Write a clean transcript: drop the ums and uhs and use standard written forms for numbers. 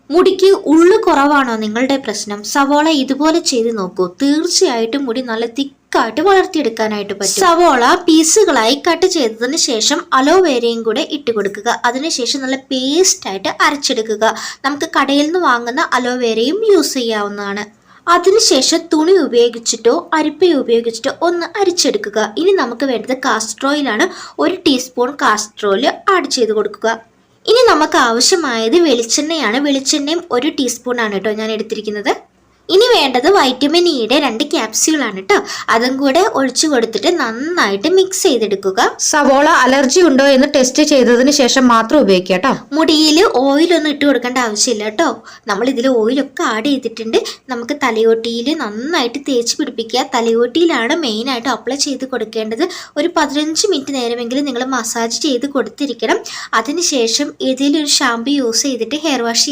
മുടിക്ക് ഉള്ളു കുറവാണോ നിങ്ങളുടെ പ്രശ്നം? സവോള ഇതുപോലെ ചെയ്ത് നോക്കൂ. തീർച്ചയായിട്ടും മുടി നല്ല തിക്കായിട്ട് വളർത്തിയെടുക്കാനായിട്ട് പറ്റും. സവോള പീസുകളായി കട്ട് ചെയ്തതിന് ശേഷം അലോവേരയും കൂടെ ഇട്ട് കൊടുക്കുക. അതിനുശേഷം നല്ല പേസ്റ്റ് ആയിട്ട് അരച്ചെടുക്കുക. നമുക്ക് കടയിൽ നിന്ന് വാങ്ങുന്ന അലോവേരയും യൂസ് ചെയ്യാവുന്നതാണ്. അതിനുശേഷം തുണി ഉപയോഗിച്ചിട്ടോ അരിപ്പ ഉപയോഗിച്ചിട്ടോ ഒന്ന് അരിച്ചെടുക്കുക. ഇനി നമുക്ക് വേണ്ടത് കാസ്റ്റർ ഓയിലാണ്. 1 ടീസ്പൂൺ കാസ്റ്റർ ഓയിൽ ആഡ് ചെയ്ത് കൊടുക്കുക. ഇനി നമുക്ക് ആവശ്യമായത് വെളിച്ചെണ്ണയാണ്. വെളിച്ചെണ്ണയും 1 ടീസ്പൂൺ ആണ് കേട്ടോ ഞാൻ എടുത്തിരിക്കുന്നത്. ഇനി വേണ്ടത് വൈറ്റമിൻ ഇയുടെ 2 ക്യാപ്സ്യൂളാണ് കേട്ടോ. അതും കൂടെ ഒഴിച്ചു കൊടുത്തിട്ട് നന്നായിട്ട് മിക്സ് ചെയ്തെടുക്കുക. സവോള അലർജി ഉണ്ടോ എന്ന് ടെസ്റ്റ് ചെയ്തതിന് ശേഷം മാത്രം ഉപയോഗിക്കുക കേട്ടോ. മുടിയിൽ ഓയിലൊന്നും ഇട്ട് കൊടുക്കേണ്ട ആവശ്യമില്ല കേട്ടോ. നമ്മൾ ഇതിൽ ഓയിലൊക്കെ ആഡ് ചെയ്തിട്ടുണ്ട്. നമുക്ക് തലയോട്ടിയിൽ നന്നായിട്ട് തേച്ച് പിടിപ്പിക്കുക. തലയോട്ടിയിലാണ് മെയിനായിട്ട് അപ്ലൈ ചെയ്ത് കൊടുക്കേണ്ടത്. ഒരു 15 മിനിറ്റ് നേരമെങ്കിലും നിങ്ങൾ മസാജ് ചെയ്ത് കൊടുത്തിരിക്കണം. അതിനുശേഷം ഏതെങ്കിലും ഒരു ഷാമ്പു യൂസ് ചെയ്തിട്ട് ഹെയർ വാഷ്